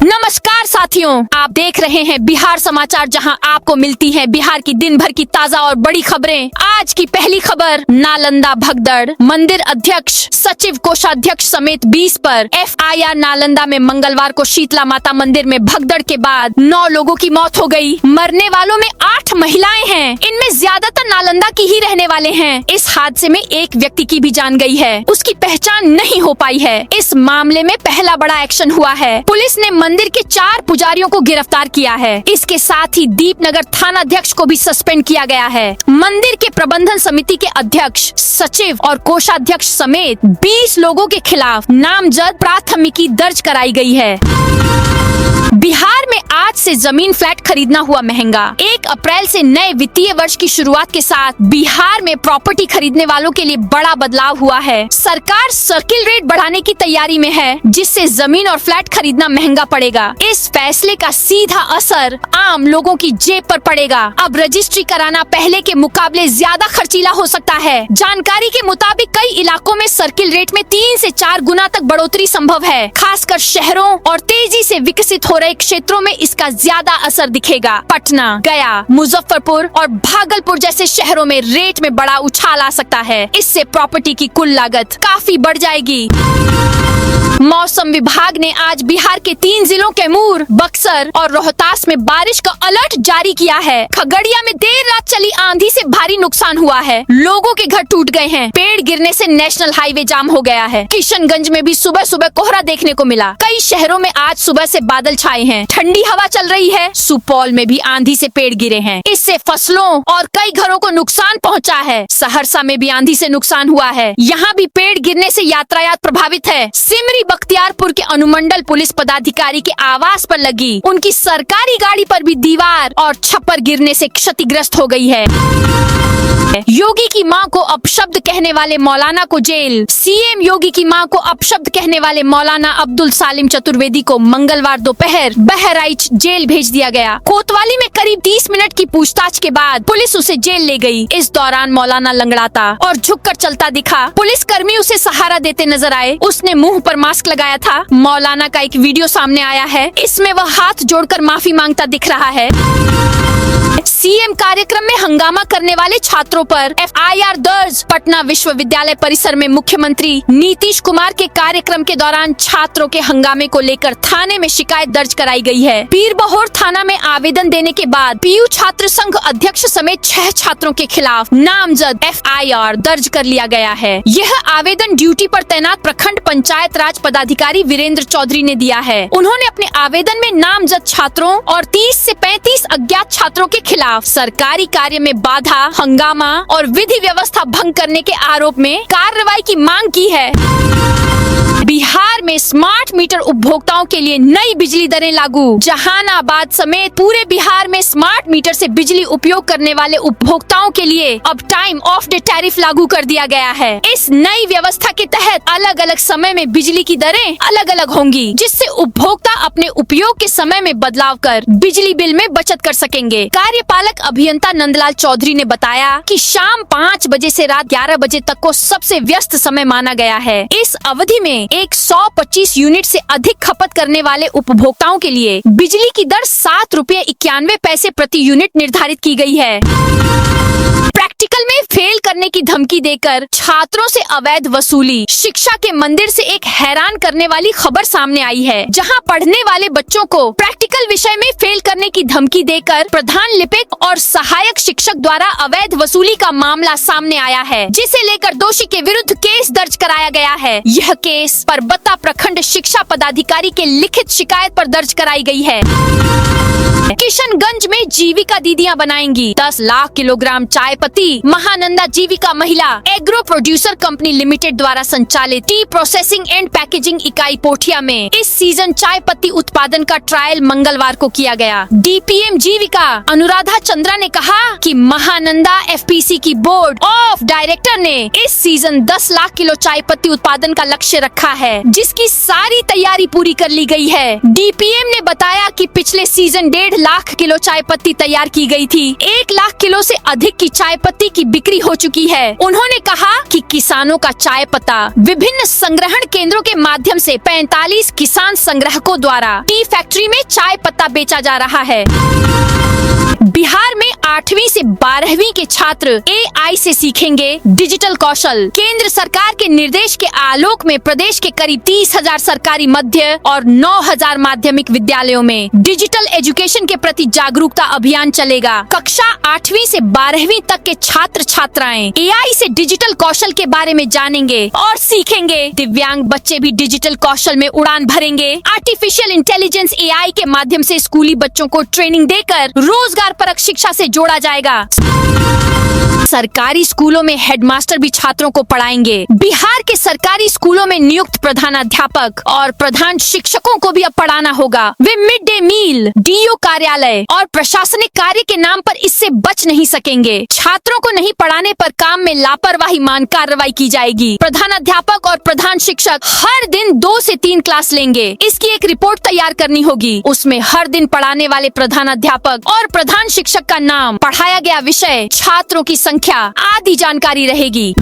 नमस्कार साथियों, आप देख रहे हैं बिहार समाचार, जहां आपको मिलती है बिहार की दिन भर की ताजा और बड़ी खबरें। आज की पहली खबर, नालंदा भगदड़, मंदिर अध्यक्ष, सचिव, कोषाध्यक्ष समेत 20 पर FIR। नालंदा में मंगलवार को शीतला माता मंदिर में भगदड़ के बाद 9 लोगों की मौत हो गई। मरने वालों में 8 महिलाएं हैं, इनमें ज्यादातर नालंदा की ही रहने वाले हैं। इस हादसे में एक व्यक्ति की भी जान गई है, उसकी पहचान नहीं हो पाई है। इस मामले में पहला बड़ा एक्शन हुआ है। पुलिस ने मंदिर के 4 पुजारियों को गिरफ्तार किया है। इसके साथ ही दीपनगर थाना अध्यक्ष को भी सस्पेंड किया गया है। मंदिर के प्रबंधन समिति के अध्यक्ष, सचिव और कोषाध्यक्ष समेत 20 लोगों के खिलाफ नामजद प्राथमिकी दर्ज कराई गई है। बिहार में आज से जमीन फ्लैट खरीदना हुआ महंगा। 1 अप्रैल से नए वित्तीय वर्ष की शुरुआत के साथ बिहार में प्रॉपर्टी खरीदने वालों के लिए बड़ा बदलाव हुआ है। सरकार सर्किल रेट बढ़ाने की तैयारी में है, जिससे जमीन और फ्लैट खरीदना महंगा पड़ेगा। इस फैसले का सीधा असर आम लोगों की जेब पर पड़ेगा। अब रजिस्ट्री कराना पहले के मुकाबले ज्यादा खर्चीला हो सकता है। जानकारी के मुताबिक कई इलाकों में सर्किल रेट में 3 से 4 गुना तक बढ़ोतरी संभव है। खासकर शहरों और तेजी से विकसित हो रहे क्षेत्रों में इसका ज्यादा असर दिखेगा। पटना, गया, मुजफ्फरपुर और भागलपुर जैसे शहरों में रेट में बड़ा उछाल आ सकता है। इससे प्रॉपर्टी की कुल लागत काफी बढ़ जाएगी। मौसम विभाग ने आज बिहार के 3 जिलों कैमूर, बक्सर और रोहतास में बारिश का अलर्ट जारी किया है। खगड़िया में देर रात चली आंधी से भारी नुकसान हुआ है। लोगों के घर टूट गए हैं। पेड़ गिरने से नेशनल हाईवे जाम हो गया है। किशनगंज में भी सुबह सुबह कोहरा देखने को मिला। कई शहरों में आज सुबह से बादल छाए हैं। ठंडी हवा चल रही है। सुपौल में भी आंधी से पेड़ गिरे हैं। इससे फसलों और कई घरों को नुकसान पहुँचा है। सहरसा में भी आंधी से नुकसान हुआ है। यहाँ भी पेड़ गिरने से यातायात प्रभावित है। सिमरी बख्तियारपुर के अनुमंडल पुलिस पदाधिकारी के आवास पर लगी उनकी सरकारी गाड़ी पर भी दीवार और छप्पर गिरने से क्षतिग्रस्त हो गई है। योगी की मां को अपशब्द कहने वाले मौलाना को जेल। CM योगी की मां को अपशब्द कहने वाले मौलाना अब्दुल सालिम चतुर्वेदी को मंगलवार दोपहर बहराइच जेल भेज दिया गया। कोतवाली में करीब 30 मिनट की पूछताछ के बाद पुलिस उसे जेल ले गई। इस दौरान मौलाना लंगड़ाता और झुककर चलता दिखा। पुलिस कर्मी उसे सहारा देते नजर आए। उसने मुंह पर मास्क लगाया था। मौलाना का एक वीडियो सामने आया है। इसमें वह हाथ जोड़कर माफी मांगता दिख रहा है। CM कार्यक्रम में हंगामा करने वाले छात्रों पर FIR दर्ज। पटना विश्वविद्यालय परिसर में मुख्यमंत्री नीतीश कुमार के कार्यक्रम के दौरान छात्रों के हंगामे को लेकर थाने में शिकायत दर्ज कराई गई है। पीरबहोर थाना में आवेदन देने के बाद PU छात्र संघ अध्यक्ष समेत 6 छात्रों के खिलाफ नामजद FIR दर्ज कर लिया गया है। यह आवेदन ड्यूटी पर तैनात प्रखंड पंचायत राज पदाधिकारी वीरेंद्र चौधरी ने दिया है। उन्होंने अपने आवेदन में नामजद छात्रों और 30 से 35 अज्ञात छात्रों के खिलाफ सरकारी कार्य में बाधा, हंगामा और विधि व्यवस्था भंग करने के आरोप में कार्रवाई की मांग की है। बिहार में स्मार्ट मीटर उपभोक्ताओं के लिए नई बिजली दरें लागू। जहानाबाद समेत पूरे बिहार में स्मार्ट मीटर से बिजली उपयोग करने वाले उपभोक्ताओं के लिए अब टाइम ऑफ डे टैरिफ लागू कर दिया गया है। इस नई व्यवस्था के तहत अलग अलग समय में बिजली की दरें अलग अलग होंगी, जिससे उपभोक्ता अपने उपयोग के समय में बदलाव कर बिजली बिल में बचत कर सकेंगे। कार्यपालक अभियंता नंदलाल चौधरी ने बताया कि शाम 5 बजे से रात 11 बजे तक को सबसे व्यस्त समय माना गया है। इस अवधि में 125 यूनिट से अधिक खपत करने वाले उपभोक्ताओं के लिए बिजली की दर 7 रुपये 91 पैसे प्रति यूनिट निर्धारित की गई है। प्रैक्टिकल में फेल करने की धमकी देकर छात्रों से अवैध वसूली। शिक्षा के मंदिर से एक हैरान करने वाली खबर सामने आई है, जहां पढ़ने वाले बच्चों को प्रैक्टिकल विषय में फेल करने की धमकी देकर प्रधान लिपिक और सहायक शिक्षक द्वारा अवैध वसूली का मामला सामने आया है, जिसे लेकर दोषी के विरुद्ध केस दर्ज कराया गया है। यह केस परबत्ता प्रखंड शिक्षा पदाधिकारी के लिखित शिकायत पर दर्ज कराई गई है। किशनगंज में जीविका दीदियां बनाएंगी 10 लाख किलोग्राम चाय पत्ती। महानंदा जीविका महिला एग्रो प्रोड्यूसर कंपनी लिमिटेड द्वारा संचालित टी प्रोसेसिंग एंड पैकेजिंग इकाई पोठिया में इस सीजन चाय पत्ती उत्पादन का ट्रायल मंगलवार को किया गया। DPM जीविका अनुराधा चंद्रा ने कहा कि महानंदा FPC की बोर्ड ऑफ डायरेक्टर ने इस सीजन 10 लाख किलो चाय पत्ती उत्पादन का लक्ष्य रखा है, जिसकी सारी तैयारी पूरी कर ली गई है। DPM ने बताया कि पिछले सीजन 1.5 लाख किलो चाय पत्ती तैयार की गई थी। 1 लाख किलो से अधिक की चाय पत्ती की बिक्री हो चुकी है। उन्होंने कहा कि किसानों का चाय पत्ता विभिन्न संग्रहण केंद्रों के माध्यम से 45 किसान संग्राहकों द्वारा टी फैक्ट्री में चाय पत्ता बेचा जा रहा है। बिहार में 8वीं से 12वीं के छात्र AI से सीखेंगे डिजिटल कौशल। केंद्र सरकार के निर्देश के आलोक में प्रदेश के करीब 30,000 सरकारी मध्य और 9,000 माध्यमिक विद्यालयों में डिजिटल एजुकेशन के प्रति जागरूकता अभियान चलेगा। कक्षा 8वीं से 12वीं तक के छात्र छात्राएं AI से डिजिटल कौशल के बारे में जानेंगे और सीखेंगे। दिव्यांग बच्चे भी डिजिटल कौशल में उड़ान भरेंगे। आर्टिफिशियल इंटेलिजेंस AI के माध्यम से स्कूली बच्चों को ट्रेनिंग देकर रोजगार परक शिक्षा से जोड़ा जाएगा। सरकारी स्कूलों में हेडमास्टर भी छात्रों को पढ़ाएंगे। बिहार के सरकारी स्कूलों में नियुक्त प्रधानाध्यापक और प्रधान शिक्षकों को भी अब पढ़ाना होगा। वे मिड डे मील, DO कार्यालय और प्रशासनिक कार्य के नाम पर इससे बच नहीं सकेंगे। छात्रों को नहीं पढ़ाने पर काम में लापरवाही मान कार्रवाई की जाएगी। प्रधानाध्यापक और प्रधान शिक्षक हर दिन 2 से 3 क्लास लेंगे। इसकी एक रिपोर्ट तैयार करनी होगी। उसमें हर दिन पढ़ाने वाले प्रधानाध्यापक और प्रधान शिक्षक का नाम, पढ़ाया गया विषय, छात्रों की संख्या आदि जानकारी रहेगी।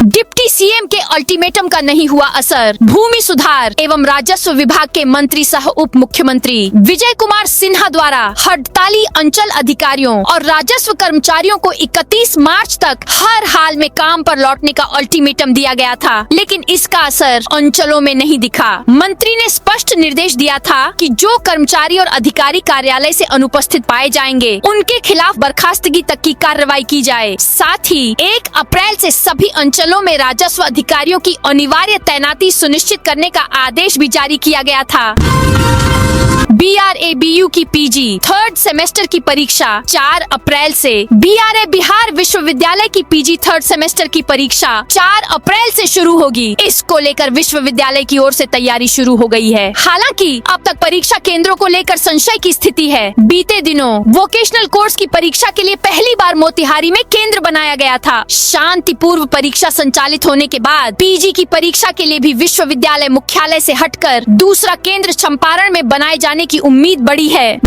डिप्टी CM के अल्टीमेटम का नहीं हुआ असर। भूमि सुधार एवं राजस्व विभाग के मंत्री सह उप मुख्यमंत्री विजय कुमार सिन्हा द्वारा हड़ताली अंचल अधिकारियों और राजस्व कर्मचारियों को 31 मार्च तक हर हाल में काम पर लौटने का अल्टीमेटम दिया गया था, लेकिन इसका असर अंचलों में नहीं दिखा। मंत्री ने स्पष्ट निर्देश दिया था कि जो कर्मचारी और अधिकारी कार्यालय से अनुपस्थित पाए जाएंगे, उनके खिलाफ बर्खास्तगी तक की कार्रवाई की जाए। साथ ही 1 अप्रैल से सभी अंचलों में राजस्व अधिकारियों की अनिवार्य तैनाती सुनिश्चित करने का आदेश भी जारी किया गया था। BRABU की PG 3rd सेमेस्टर की परीक्षा 4 अप्रैल से। BRA बिहार विश्वविद्यालय की PG 3rd सेमेस्टर की परीक्षा 4 अप्रैल से शुरू होगी। इसको लेकर विश्वविद्यालय की ओर से तैयारी शुरू हो गई है। हालांकि अब तक परीक्षा केंद्रों को लेकर संशय की स्थिति है। बीते दिनों वोकेशनल कोर्स की परीक्षा के लिए पहली बार मोतिहारी में केंद्र बनाया गया था। शांतिपूर्व परीक्षा संचालित होने के बाद PG की परीक्षा के लिए भी विश्वविद्यालय मुख्यालय से हटकर दूसरा केंद्र चंपारण में बनाए जाने की उम्मीद बढ़ी है।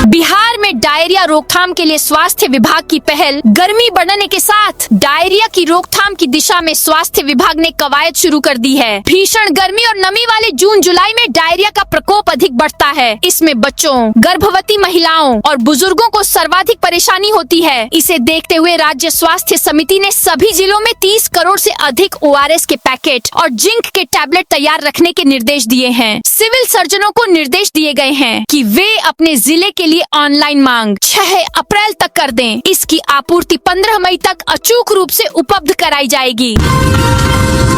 बिहार में डायरिया रोकथाम के लिए स्वास्थ्य विभाग की पहल। गर्मी बढ़ने के साथ डायरिया की रोकथाम की दिशा में स्वास्थ्य विभाग ने कवायद शुरू कर दी है। भीषण गर्मी और नमी वाले जून जुलाई में डायरिया का प्रकोप अधिक बढ़ता है। इसमें बच्चों, गर्भवती महिलाओं और बुजुर्गों को सर्वाधिक परेशानी होती है। इसे देखते हुए राज्य स्वास्थ्य समिति ने सभी जिलों में 30 करोड़ से अधिक ORS के पैकेट और जिंक के टैबलेट तैयार रखने के निर्देश दिए हैं। सिविल सर्जनों को निर्देश दिए गए हैं कि वे अपने जिले के लिए ऑनलाइन मांग 6 अप्रैल तक कर दें। इसकी आपूर्ति 15 मई तक अचूक रूप से उपलब्ध कराई जाएगी।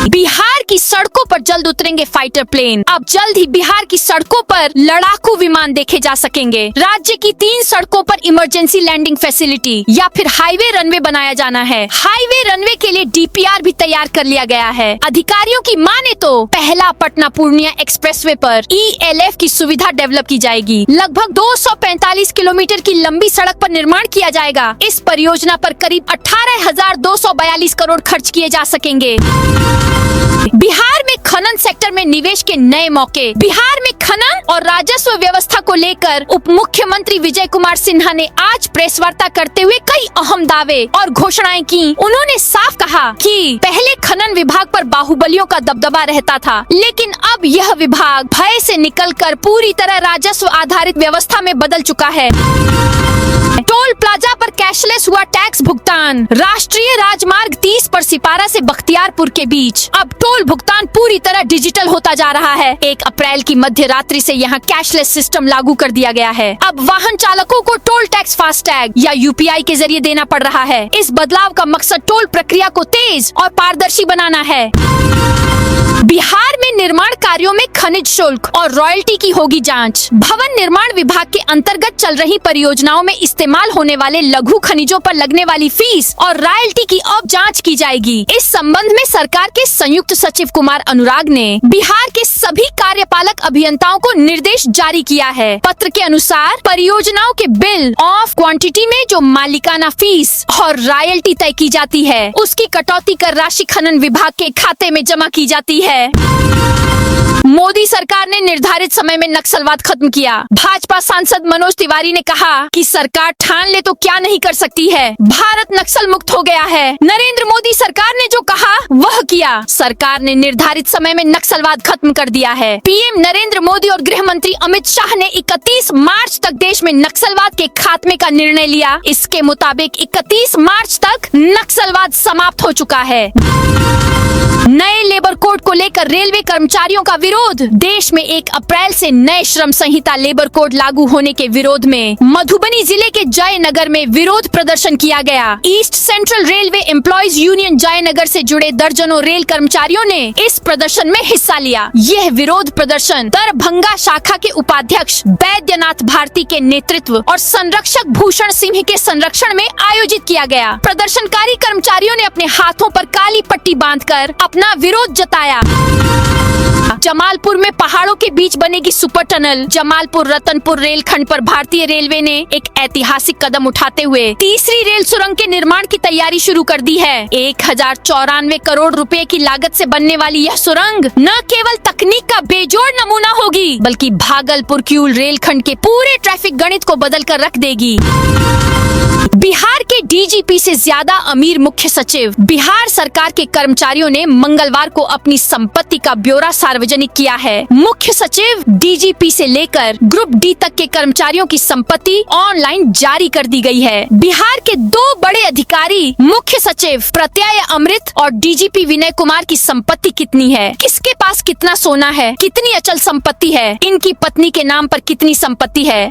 बिहार की सड़कों पर जल्द उतरेंगे फाइटर प्लेन। अब जल्द ही बिहार की सड़कों पर लड़ाकू विमान देखे जा सकेंगे। राज्य की 3 सड़कों पर इमरजेंसी लैंडिंग फैसिलिटी या फिर हाईवे रनवे बनाया जाना है। हाईवे रनवे के लिए DPR भी तैयार कर लिया गया है। अधिकारियों की माने तो पहला पटना पूर्णिया एक्सप्रेसवे पर ELF की सुविधा डेवलप की जाएगी। लगभग 245 किलोमीटर की लंबी सड़क पर निर्माण किया जाएगा। इस परियोजना पर करीब 18,242 करोड़ खर्च किए जा सकेंगे। बिहार में खनन सेक्टर में निवेश के नए मौके। बिहार में खनन और राजस्व व्यवस्था को लेकर उप मुख्यमंत्री विजय कुमार सिन्हा ने आज प्रेस वार्ता करते हुए कई अहम दावे और घोषणाएं की। उन्होंने साफ कहा कि पहले खनन विभाग पर बाहुबलियों का दबदबा रहता था, लेकिन अब यह विभाग भय से निकलकर पूरी तरह राजस्व आधारित व्यवस्था में बदल चुका है। टोल प्लाजा पर कैशलेस हुआ टैक्स भुगतान। राष्ट्रीय राजमार्ग 30 पर सिपारा से बख्तियारपुर के बीच अब टोल भुगतान पूरी तरह डिजिटल होता जा रहा है। 1 अप्रैल की मध्य रात्रि से यहाँ कैशलेस सिस्टम लागू कर दिया गया है। अब वाहन चालकों को टोल टैक्स फास्टैग या UPI के जरिए देना पड़ रहा है। इस बदलाव का मकसद टोल प्रक्रिया को तेज और पारदर्शी बनाना है। बिहार में निर्माण कार्यों में खनिज शुल्क और रॉयल्टी की होगी जांच। भवन निर्माण विभाग के अंतर्गत चल रही परियोजनाओं में इस्तेमाल होने वाले लघु खनिजों पर लगने वाली फीस और रॉयल्टी की अब जांच की जाएगी। इस संबंध में सरकार के संयुक्त सचिव कुमार अनुराग ने बिहार के सभी कार्यपालक अभियंताओं को निर्देश जारी किया है। पत्र के अनुसार परियोजनाओं के बिल ऑफ क्वांटिटी में जो मालिकाना फीस और रॉयल्टी तय की जाती है, उसकी कटौती कर राशि खनन विभाग के खाते में जमा की जाती है। मोदी सरकार ने निर्धारित समय में नक्सलवाद खत्म किया। भाजपा सांसद मनोज तिवारी ने कहा कि सरकार ठान ले तो क्या नहीं कर सकती है। भारत नक्सल मुक्त हो गया है। नरेंद्र मोदी सरकार ने जो कहा वह किया। सरकार ने निर्धारित समय में नक्सलवाद खत्म कर दिया है। पीएम नरेंद्र मोदी और गृह मंत्री अमित शाह ने 31 मार्च तक देश में नक्सलवाद के खात्मे का निर्णय लिया। इसके मुताबिक 31 मार्च तक नक्सलवाद समाप्त हो चुका है। नए लेबर कोड को लेकर रेलवे कर्मचारियों का विरोध। देश में 1 अप्रैल से नए श्रम संहिता लेबर कोड लागू होने के विरोध में मधुबनी जिले के जयनगर में विरोध प्रदर्शन किया गया। East central railway employees union Jaynagar से जुड़े दर्जनों रेल कर्मचारियों ने इस प्रदर्शन में हिस्सा लिया। यह विरोध प्रदर्शन दरभंगा शाखा के उपाध्यक्ष बैद्यनाथ भारती के नेतृत्व और संरक्षक भूषण सिंह के संरक्षण में आयोजित किया गया। प्रदर्शनकारी कर्मचारियों ने अपने हाथों पर काली पट्टी बांधकर अपना विरोध जताया। जमालपुर में पहाड़ों के बीच बनेगी सुपर टनल। जमालपुर रतनपुर रेलखंड पर भारतीय रेलवे ने एक ऐतिहासिक कदम उठाते हुए तीसरी रेल सुरंग के निर्माण की तैयारी शुरू कर दी है। 1094 करोड़ रुपए की लागत से बनने वाली यह सुरंग न केवल तकनीक का बेजोड़ नमूना होगी, बल्कि भागलपुर किऊल रेलखंड के पूरे ट्रैफिक गणित को बदल कर रख देगी। बिहार के डीजीपी से ज्यादा अमीर मुख्य सचिव। बिहार सरकार के कर्मचारियों ने मंगलवार को अपनी संपत्ति का ब्यौरा सार्वजनिक किया है। मुख्य सचिव डीजीपी से लेकर ग्रुप डी तक के कर्मचारियों की संपत्ति ऑनलाइन जारी कर दी गई है। बिहार के 2 बड़े अधिकारी मुख्य सचिव प्रत्यय अमृत और डीजीपी विनय कुमार की संपत्ति कितनी है, किसके पास कितना सोना है, कितनी अचल संपत्ति है, इनकी पत्नी के नाम पर कितनी संपत्ति है।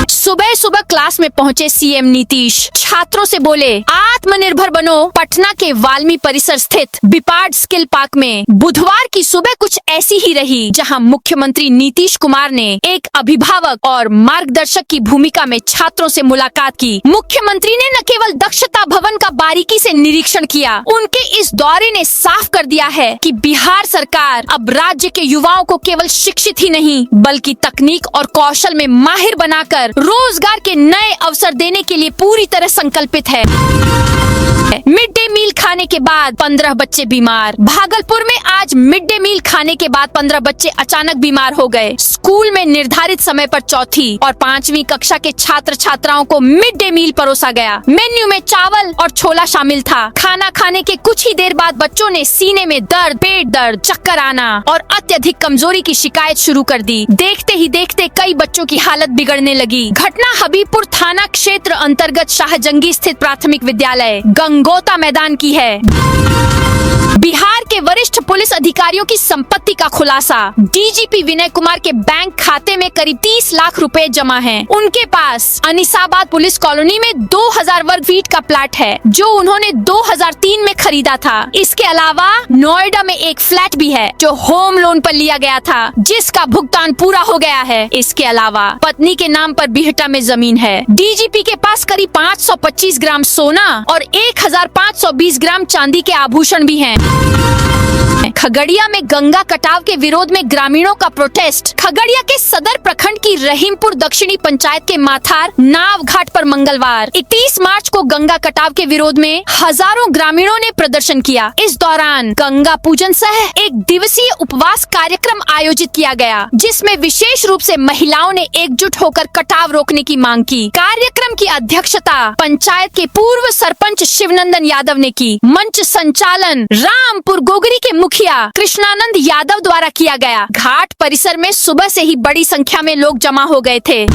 सुबह सुबह क्लास में पहुंचे सीएम नीतीश छात्रों से बोले, आत्मनिर्भर बनो। पटना के वाल्मी परिसर स्थित बिपार्ड स्किल पार्क में बुधवार की सुबह कुछ ऐसी ही रही, जहां मुख्यमंत्री नीतीश कुमार ने एक अभिभावक और मार्गदर्शक की भूमिका में छात्रों से मुलाकात की। मुख्यमंत्री ने न केवल दक्षता भवन का बारीकी से निरीक्षण किया, उनके इस दौरे ने साफ कर दिया है कि बिहार सरकार अब राज्य के युवाओं को केवल शिक्षित ही नहीं, बल्कि तकनीक और कौशल में माहिर बनाकर रोजगार के नए अवसर देने के लिए पूरी तरह संकल्पित है। मिड डे मील खाने के बाद 15 बच्चे बीमार। भागलपुर में आज मिड डे मील खाने के बाद 15 बच्चे अचानक बीमार हो गए। स्कूल में निर्धारित समय पर चौथी और 5वीं कक्षा के छात्र छात्राओं को मिड डे मील परोसा गया। मेन्यू में चावल और छोला शामिल था। खाना खाने के कुछ ही देर बाद बच्चों ने सीने में दर्द, पेट दर्द, चक्कर आना और अत्यधिक कमजोरी की शिकायत शुरू कर दी। देखते ही देखते कई बच्चों की हालत बिगड़ने लगी। घटना हबीबपुर थाना क्षेत्र अंतर्गत शाहजंगी स्थित प्राथमिक विद्यालय गंगोता मैदान की है। बिहार के वरिष्ठ पुलिस अधिकारियों की संपत्ति का खुलासा। डीजीपी विनय कुमार के बैंक खाते में करीब 30 लाख रुपए जमा हैं। उनके पास अनिसाबाद पुलिस कॉलोनी में 2000 वर्ग फीट का प्लाट है, जो उन्होंने 2003 में खरीदा था। इसके अलावा नोएडा में एक फ्लैट भी है, जो होम लोन पर लिया गया था, जिसका भुगतान पूरा हो गया है। इसके अलावा पत्नी के नाम पर बिहटा में जमीन है। डीजीपी के पास करीब 525 ग्राम सोना और 1520 ग्राम चांदी के आभूषण भी हैं। खगड़िया में गंगा कटाव के विरोध में ग्रामीणों का प्रोटेस्ट। खगड़िया के सदर प्रखंड की रहीमपुर दक्षिणी पंचायत के माथार नाव घाट पर मंगलवार 31 मार्च को गंगा कटाव के विरोध में हजारों ग्रामीणों ने प्रदर्शन किया। इस दौरान गंगा पूजन सह एक दिवसीय उपवास कार्यक्रम आयोजित किया गया, जिसमें विशेष रूप से महिलाओं ने एकजुट होकर कटाव रोकने की मांग की। कार्यक्रम की अध्यक्षता पंचायत के पूर्व सरपंच शिवनंदन यादव ने की। मंच संचालन रामपुर गोगरी के मुखिया कृष्णानंद यादव द्वारा किया गया। घाट परिसर में सुबह से ही बड़ी संख्या में लोग जमा हो गए थे।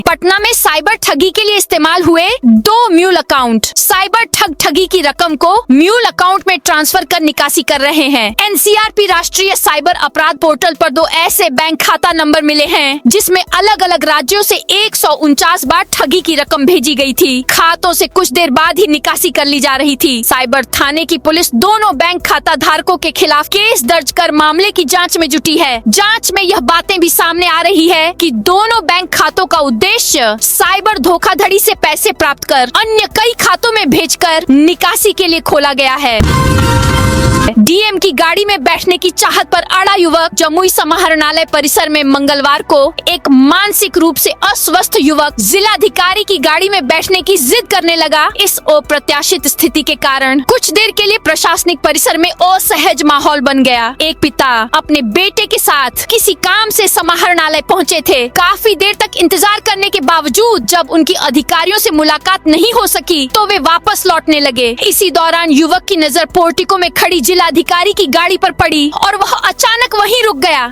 पटना में साइबर ठगी के लिए इस्तेमाल हुए 2 म्यूल अकाउंट। साइबर ठगी की रकम को म्यूल अकाउंट में ट्रांसफर कर निकासी कर रहे हैं। एनसीआरपी राष्ट्रीय साइबर अपराध पोर्टल पर 2 ऐसे बैंक खाता नंबर मिले हैं, जिसमें अलग अलग राज्यों राज्यों से 149 बार ठगी की रकम भेजी गई थी। खातों से कुछ देर बाद ही निकासी कर ली जा रही थी। साइबर थाने की पुलिस दोनों बैंक खाता धारकों के खिलाफ केस दर्ज कर मामले की जांच में जुटी है। जांच में यह बातें भी सामने आ रही है कि दोनों बैंक खातों का उद्देश्य साइबर धोखाधड़ी से पैसे प्राप्त कर अन्य कई खातों में भेजकर निकासी के लिए खोला गया है। डीएम की गाड़ी में बैठने की चाहत पर अड़ा युवक। जमुई समाहरणालय परिसर में मंगलवार को एक मानसिक रूप से अस्वस्थ युवक जिलाधिकारी की गाड़ी में बैठने की जिद करने लगा। इस अप्रत्याशित स्थिति के कारण कुछ देर के लिए प्रशासनिक परिसर में असहज माहौल बन गया। एक पिता अपने बेटे के साथ किसी काम से समाहरणालय पहुंचे थे। काफी देर तक इंतजार करने के बावजूद जब उनकी अधिकारियों से मुलाकात नहीं हो सकी तो वे वापस लौटने लगे। इसी दौरान युवक की नजर पोर्टिको में खड़ी जिलाधिकारी की गाड़ी पर पड़ी और वह अचानक वहीं रुक गया।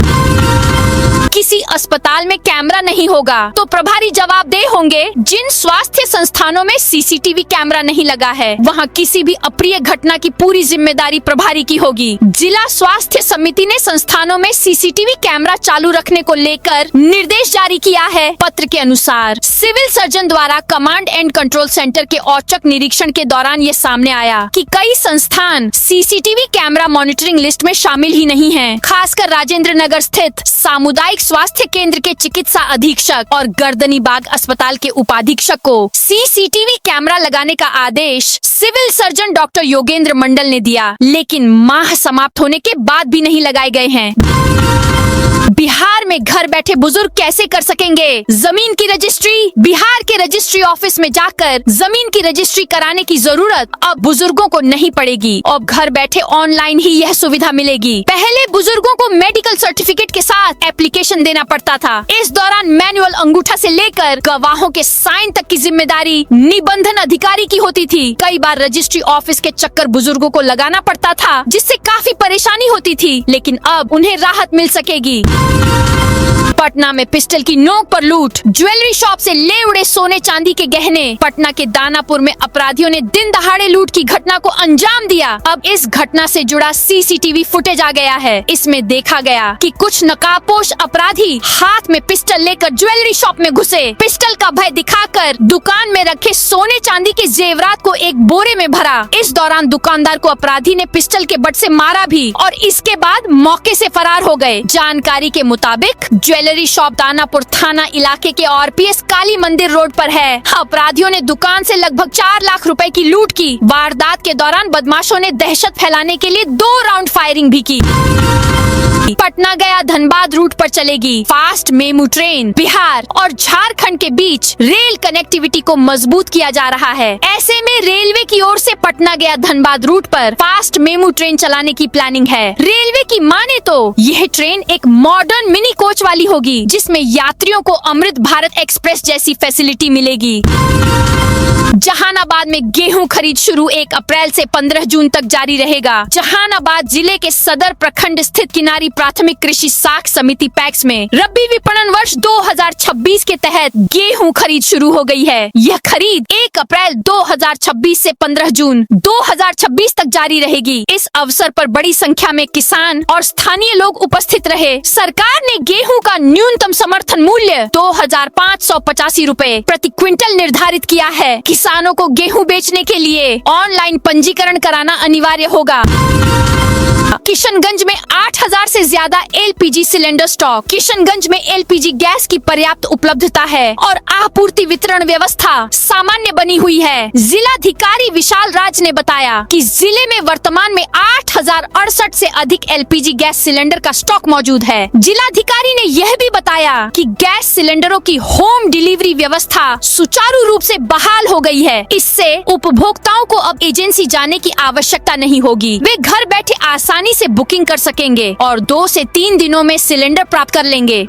किसी अस्पताल में कैमरा नहीं होगा तो प्रभारी जवाबदेह होंगे। जिन स्वास्थ्य संस्थानों में सीसीटीवी कैमरा नहीं लगा है वहां किसी भी अप्रिय घटना की पूरी जिम्मेदारी प्रभारी की होगी। जिला स्वास्थ्य समिति ने संस्थानों में सीसीटीवी कैमरा चालू रखने को लेकर निर्देश जारी किया है। पत्र के अनुसार सिविल सर्जन द्वारा कमांड एंड कंट्रोल सेंटर के औचक निरीक्षण के दौरान ये सामने आया कि कई संस्थान सीसीटीवी कैमरा मॉनिटरिंग लिस्ट में शामिल ही नहीं है। खासकर राजेंद्र नगर स्थित सामुदायिक स्वास्थ्य केंद्र के चिकित्सा अधीक्षक और गर्दनीबाग अस्पताल के उपाधीक्षक को सीसीटीवी कैमरा लगाने का आदेश सिविल सर्जन डॉक्टर योगेंद्र मंडल ने दिया, लेकिन माह समाप्त होने के बाद भी नहीं लगाए गए हैं। बिहार में घर बैठे बुजुर्ग कैसे कर सकेंगे जमीन की रजिस्ट्री? बिहार के रजिस्ट्री ऑफिस में जाकर जमीन की रजिस्ट्री कराने की जरूरत अब बुजुर्गों को नहीं पड़ेगी। अब घर बैठे ऑनलाइन ही यह सुविधा मिलेगी। पहले बुजुर्गों को मेडिकल सर्टिफिकेट के साथ एप्लीकेशन देना पड़ता था। इस दौरान मैनुअल अंगूठा से लेकर गवाहों के साइन तक की जिम्मेदारी निबंधन अधिकारी की होती थी। कई बार रजिस्ट्री ऑफिस के चक्कर बुजुर्गों को लगाना पड़ता था, जिससे काफी परेशानी होती थी, लेकिन अब उन्हें राहत मिल सकेगी। पटना में पिस्टल की नोक पर लूट। ज्वेलरी शॉप से ले उड़े सोने चांदी के गहने। पटना के दानापुर में अपराधियों ने दिन दहाड़े लूट की घटना को अंजाम दिया। अब इस घटना से जुड़ा सीसीटीवी फुटेज आ गया है। इसमें देखा गया कि कुछ नकाबपोश अपराधी हाथ में पिस्टल लेकर ज्वेलरी शॉप में घुसे। पिस्टल का भय दिखाकर दुकान में रखे सोने चांदी के जेवरात को एक बोरे में भरा। इस दौरान दुकानदार को अपराधी ने पिस्टल के बट से मारा भी और इसके बाद मौके से फरार हो गए। जानकारी के मुताबिक ज्वेलरी शॉप दानापुर थाना इलाके के आरपीएस काली मंदिर रोड पर है। अपराधियों ने दुकान से लगभग 4 लाख रुपए की लूट की। वारदात के दौरान बदमाशों ने दहशत फैलाने के लिए 2 राउंड फायरिंग भी की। पटना गया धनबाद रूट पर चलेगी फास्ट मेमू ट्रेन। बिहार और झारखंड के बीच रेल कनेक्टिविटी को मजबूत किया जा रहा है। ऐसे में रेलवे की ओर से पटना गया धनबाद रूट पर फास्ट मेमू ट्रेन चलाने की प्लानिंग है। रेलवे की माने तो यह ट्रेन एक मॉडर्न मिनी कोच वाली होगी, जिसमें यात्रियों को अमृत भारत एक्सप्रेस जैसी फैसिलिटी मिलेगी। जहानाबाद में गेहूं खरीद शुरू 1 अप्रैल से 15 जून तक जारी रहेगा। जहानाबाद जिले के सदर प्रखंड स्थित किनारी प्राथमिक कृषि साख समिति पैक्स में रबी विपणन वर्ष 2026 के तहत गेहूं खरीद शुरू हो गई है। यह खरीद 1 अप्रैल 2026 से 15 जून 2026 तक जारी रहेगी। इस अवसर पर बड़ी संख्या में किसान और स्थानीय लोग उपस्थित रहे। सरकार ने गेहूं का न्यूनतम समर्थन मूल्य 2585 रुपए प्रति क्विंटल निर्धारित किया है। किसानों को गेहूं बेचने के लिए ऑनलाइन पंजीकरण कराना अनिवार्य होगा। किशनगंज में 8000 से ज्यादा एलपीजी सिलेंडर स्टॉक। किशनगंज में एलपीजी गैस की पर्याप्त उपलब्धता है और आपूर्ति वितरण व्यवस्था सामान्य बनी हुई है। जिलाधिकारी विशाल राज ने बताया कि जिले में वर्तमान में 8068 से अधिक एलपीजी गैस सिलेंडर का स्टॉक मौजूद है। जिलाधिकारी ने यह भी बताया कि गैस सिलेंडरों की होम डिलीवरी व्यवस्था सुचारू रूप से बहाल हो गई है। इससे उपभोक्ताओं को अब एजेंसी जाने की आवश्यकता नहीं होगी। वे घर बैठे आसानी से बुकिंग कर सकेंगे और 2 से 3 दिनों में सिलेंडर प्राप्त कर लेंगे।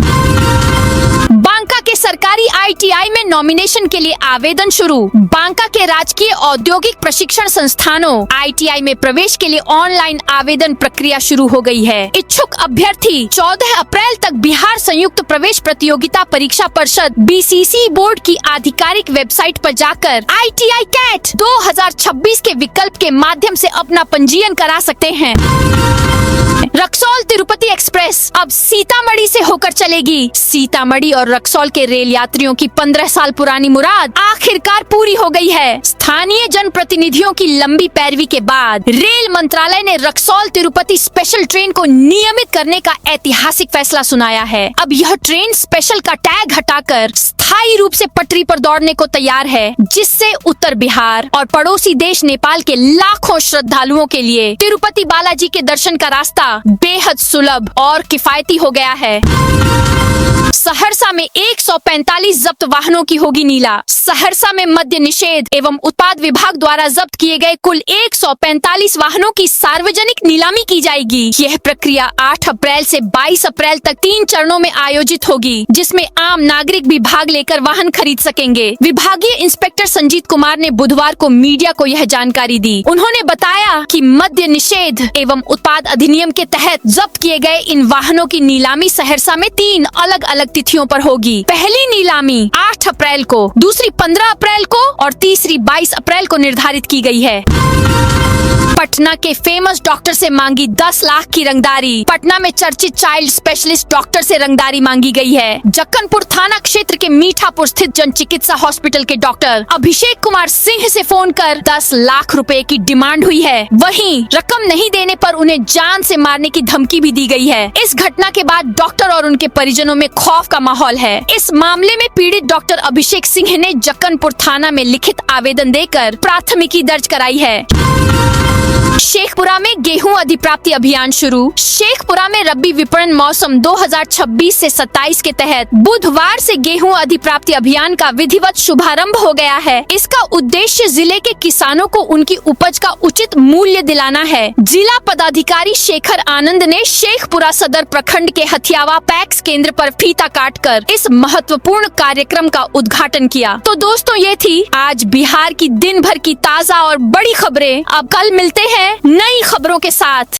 बांका के सरकारी आईटीआई में नॉमिनेशन के लिए आवेदन शुरू। बांका के राजकीय औद्योगिक प्रशिक्षण संस्थानों आईटीआई में प्रवेश के लिए ऑनलाइन आवेदन प्रक्रिया शुरू हो गई है। इच्छुक अभ्यर्थी 14 अप्रैल तक बिहार संयुक्त प्रवेश प्रतियोगिता परीक्षा परिषद BCC बोर्ड की आधिकारिक वेबसाइट पर जाकर ITI CAT 2026 के विकल्प के माध्यम से अपना पंजीयन करा सकते हैं। रक्सौल तिरुपति एक्सप्रेस अब सीतामढ़ी से होकर चलेगी। सीतामढ़ी और रक्सौल के रेल यात्रियों की 15 साल पुरानी मुराद आखिरकार पूरी हो गई है। स्थानीय जनप्रतिनिधियों की लंबी पैरवी के बाद रेल मंत्रालय ने रक्सौल तिरुपति स्पेशल ट्रेन को नियमित करने का ऐतिहासिक फैसला सुनाया है। अब यह ट्रेन स्पेशल का टैग हटाकर स्थायी रूप से पटरी पर दौड़ने को तैयार है, जिससे उत्तर बिहार और पड़ोसी देश नेपाल के लाखों श्रद्धालुओं के लिए तिरुपति बालाजी के दर्शन का रास्ता बेहद सुलभ और किफायती हो गया है। सहरसा में 145 जब्त वाहनों की होगी नीला। सहरसा में मद्य निषेध एवं उत्पाद विभाग द्वारा जब्त किए गए कुल 145 वाहनों की सार्वजनिक नीलामी की जाएगी। यह प्रक्रिया 8 अप्रैल से 22 अप्रैल तक 3 चरणों में आयोजित होगी, जिसमें आम नागरिक भी भाग लेकर वाहन खरीद सकेंगे। विभागीय इंस्पेक्टर संजीत कुमार ने बुधवार को मीडिया को यह जानकारी दी। उन्होंने बताया कि मद्य निषेध एवं उत्पाद अधिनियम के तहत जब्त किए गए इन वाहनों की नीलामी सहरसा में 3 अलग अलग तिथियों पर होगी। पहली नीलामी 8 अप्रैल को, दूसरी 15 अप्रैल को और तीसरी 22 अप्रैल को निर्धारित की गई है। पटना के फेमस डॉक्टर से मांगी 10 लाख की रंगदारी। पटना में चर्चित चाइल्ड स्पेशलिस्ट डॉक्टर से रंगदारी मांगी गई है। जक्कनपुर थाना क्षेत्र के मीठापुर स्थित जन चिकित्सा हॉस्पिटल के डॉक्टर अभिषेक कुमार सिंह से फोन कर 10 लाख रुपए की डिमांड हुई है। वहीं रकम नहीं देने पर उन्हें जान से मारने की धमकी भी दी गई है। इस घटना के बाद डॉक्टर और उनके परिजनों में खौफ का माहौल है। इस मामले में पीड़ित डॉक्टर अभिषेक सिंह ने जक्कनपुर थाना में लिखित आवेदन देकर प्राथमिकी दर्ज कराई है। शेखपुरा में गेहूं अधिप्राप्ति अभियान शुरू। शेखपुरा में रबी विपणन मौसम 2026 से 27 के तहत बुधवार से गेहूं अधिप्राप्ति अभियान का विधिवत शुभारंभ हो गया है। इसका उद्देश्य जिले के किसानों को उनकी उपज का उचित मूल्य दिलाना है। जिला पदाधिकारी शेखर आनंद ने शेखपुरा सदर प्रखंड के हथियावा पैक्स केंद्र पर फीता काटकर इस महत्वपूर्ण कार्यक्रम का उद्घाटन किया। तो दोस्तों, ये थी आज बिहार की दिन भर की ताजा और बड़ी खबरें। अब कल मिलते हैं नई खबरों के साथ।